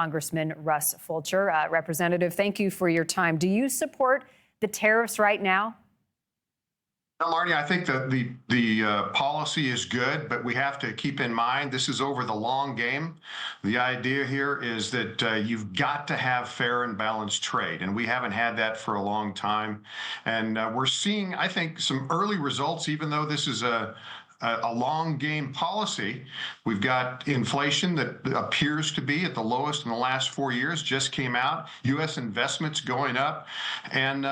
Congressman Russ Fulcher. Representative, thank you for your time. Do you support the tariffs right now? Well, Marty, I think that the policy is good, but we have to keep in mind this is over the long game. The idea here is that you've got to have fair and balanced trade, and we haven't had that for a long time. And we're seeing, I think, some early results, even though this is a long game policy. We've got inflation that appears to be at the lowest in the last 4 years, just came out. U.S. investments going up, and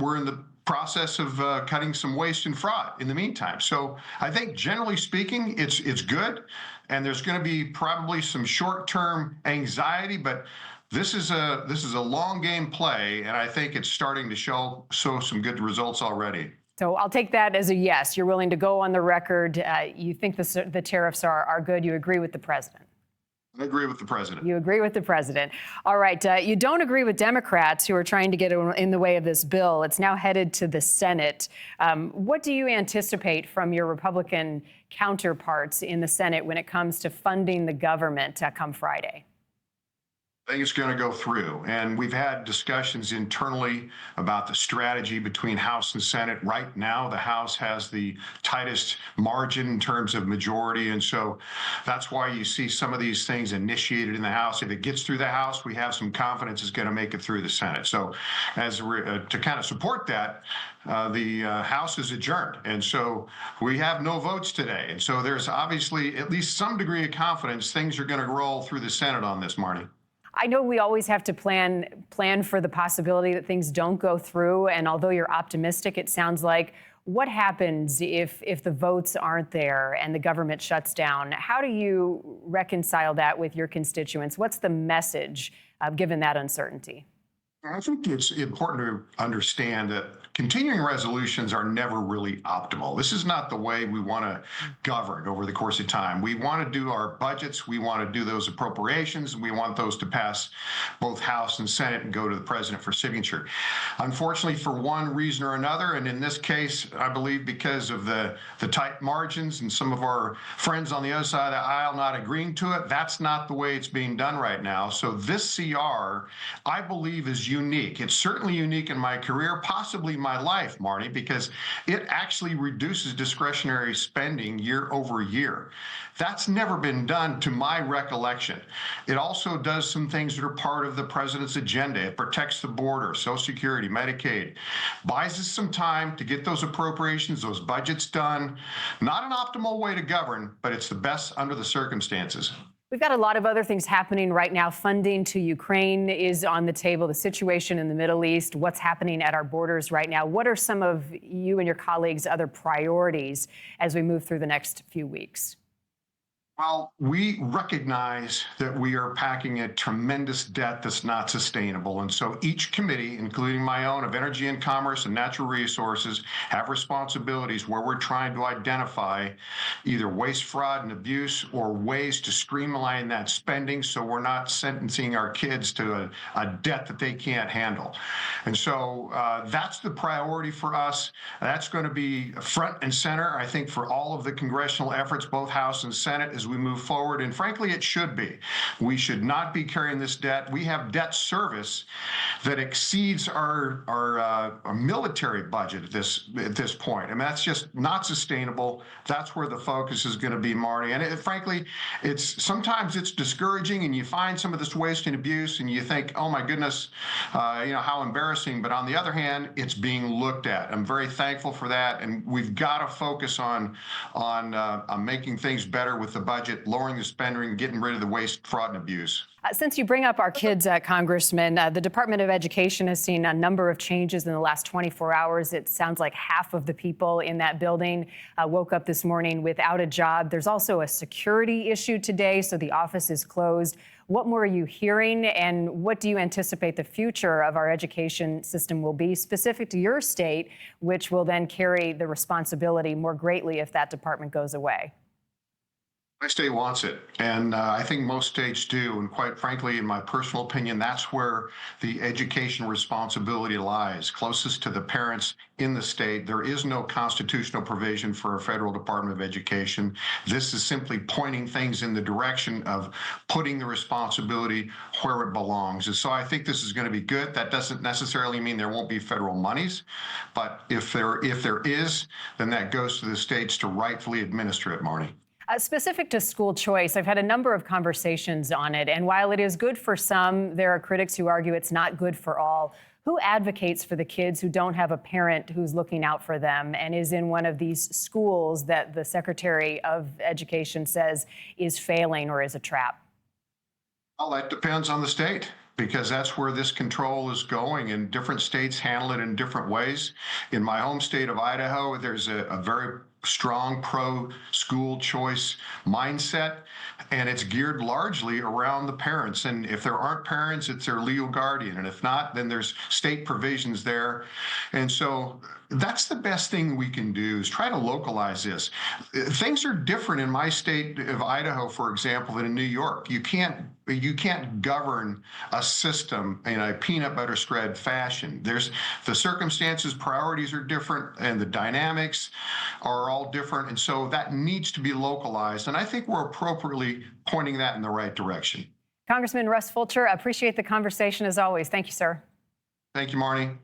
we're in the process of cutting some waste and fraud in the meantime. So I think generally speaking, it's good, and there's going to be probably some short-term anxiety, but this is a long game play, and I think it's starting to show some good results already. So I'll take that as a yes. You're willing to go on the record. You think the tariffs are good. You agree with the president. I agree with the president. You agree with the president. All right. You don't agree with Democrats who are trying to get in the way of this bill. It's now headed to the Senate. What do you anticipate from your Republican counterparts in the Senate when it comes to funding the government come Friday? I think it's going to go through, and we've had discussions internally about the strategy between House and Senate. Right now, the House has the tightest margin in terms of majority, and so that's why you see some of these things initiated in the House. If it gets through the House, we have some confidence it's going to make it through the Senate. So to kind of support that, the House is adjourned, and so we have no votes today. And so there's obviously at least some degree of confidence things are going to roll through the Senate on this, Marty. I know we always have to plan for the possibility that things don't go through. And although you're optimistic, it sounds like what happens if the votes aren't there and the government shuts down? How do you reconcile that with your constituents? What's the message given that uncertainty? I think it's important to understand that continuing resolutions are never really optimal. This is not the way we want to govern over the course of time. We want to do our budgets, we want to do those appropriations, and we want those to pass both House and Senate and go to the president for signature. Unfortunately, for one reason or another, and in this case, I believe because of the tight margins and some of our friends on the other side of the aisle not agreeing to it, that's not the way it's being done right now. So this CR, I believe, is unique. It's certainly unique in my career, possibly my life, Marty, because it actually reduces discretionary spending year over year. That's never been done to my recollection. It also does some things that are part of the president's agenda. It protects the border, Social Security, Medicaid, buys us some time to get those appropriations, those budgets done. Not an optimal way to govern, but it's the best under the circumstances. We've got a lot of other things happening right now. Funding to Ukraine is on the table, the situation in the Middle East, what's happening at our borders right now. What are some of you and your colleagues' other priorities as we move through the next few weeks? Well, we recognize that we are packing a tremendous debt that's not sustainable. And so each committee, including my own of Energy and Commerce and Natural Resources, have responsibilities where we're trying to identify either waste, fraud, and abuse or ways to streamline that spending so we're not sentencing our kids to a debt that they can't handle. And so that's the priority for us. That's going to be front and center, I think, for all of the congressional efforts, both House and Senate, as we move forward, and frankly, it should be. We should not be carrying this debt. We have debt service that exceeds our military budget at this point. I mean, that's just not sustainable. That's where the focus is going to be, Marty. And frankly, sometimes it's discouraging, and you find some of this waste and abuse, and you think, oh my goodness, how embarrassing. But on the other hand, it's being looked at. I'm very thankful for that, and we've got to focus on making things better with the budget, lowering the spending, getting rid of the waste, fraud, and abuse. Since you bring up our kids, Congressman, the Department of Education has seen a number of changes in the last 24 hours. It sounds like half of the people in that building woke up this morning without a job. There's also a security issue today, so the office is closed. What more are you hearing, and what do you anticipate the future of our education system will be, specific to your state, which will then carry the responsibility more greatly if that department goes away? My state wants it, and I think most states do. And quite frankly, in my personal opinion, that's where the education responsibility lies, closest to the parents in the state. There is no constitutional provision for a federal Department of Education. This is simply pointing things in the direction of putting the responsibility where it belongs. And so I think this is going to be good. That doesn't necessarily mean there won't be federal monies, but if there is, then that goes to the states to rightfully administer it, Marnie. Specific to school choice, I've had a number of conversations on it, and while it is good for some, there are critics who argue it's not good for all. Who advocates for the kids who don't have a parent who's looking out for them and is in one of these schools that the Secretary of Education says is failing or is a trap? Well, that depends on the state, because that's where this control is going, and different states handle it in different ways. In my home state of Idaho, there's a very strong pro-school choice mindset, and it's geared largely around the parents. And if there aren't parents, it's their legal guardian. And if not, then there's state provisions there. And so that's the best thing we can do, is try to localize this. Things are different in my state of Idaho, for example, than in New York. You can't govern a system in a peanut butter spread fashion. There's the circumstances, priorities are different, and the dynamics are all different. And so that needs to be localized. And I think we're appropriately pointing that in the right direction. Congressman Russ Fulcher, appreciate the conversation as always. Thank you, sir. Thank you, Marnie.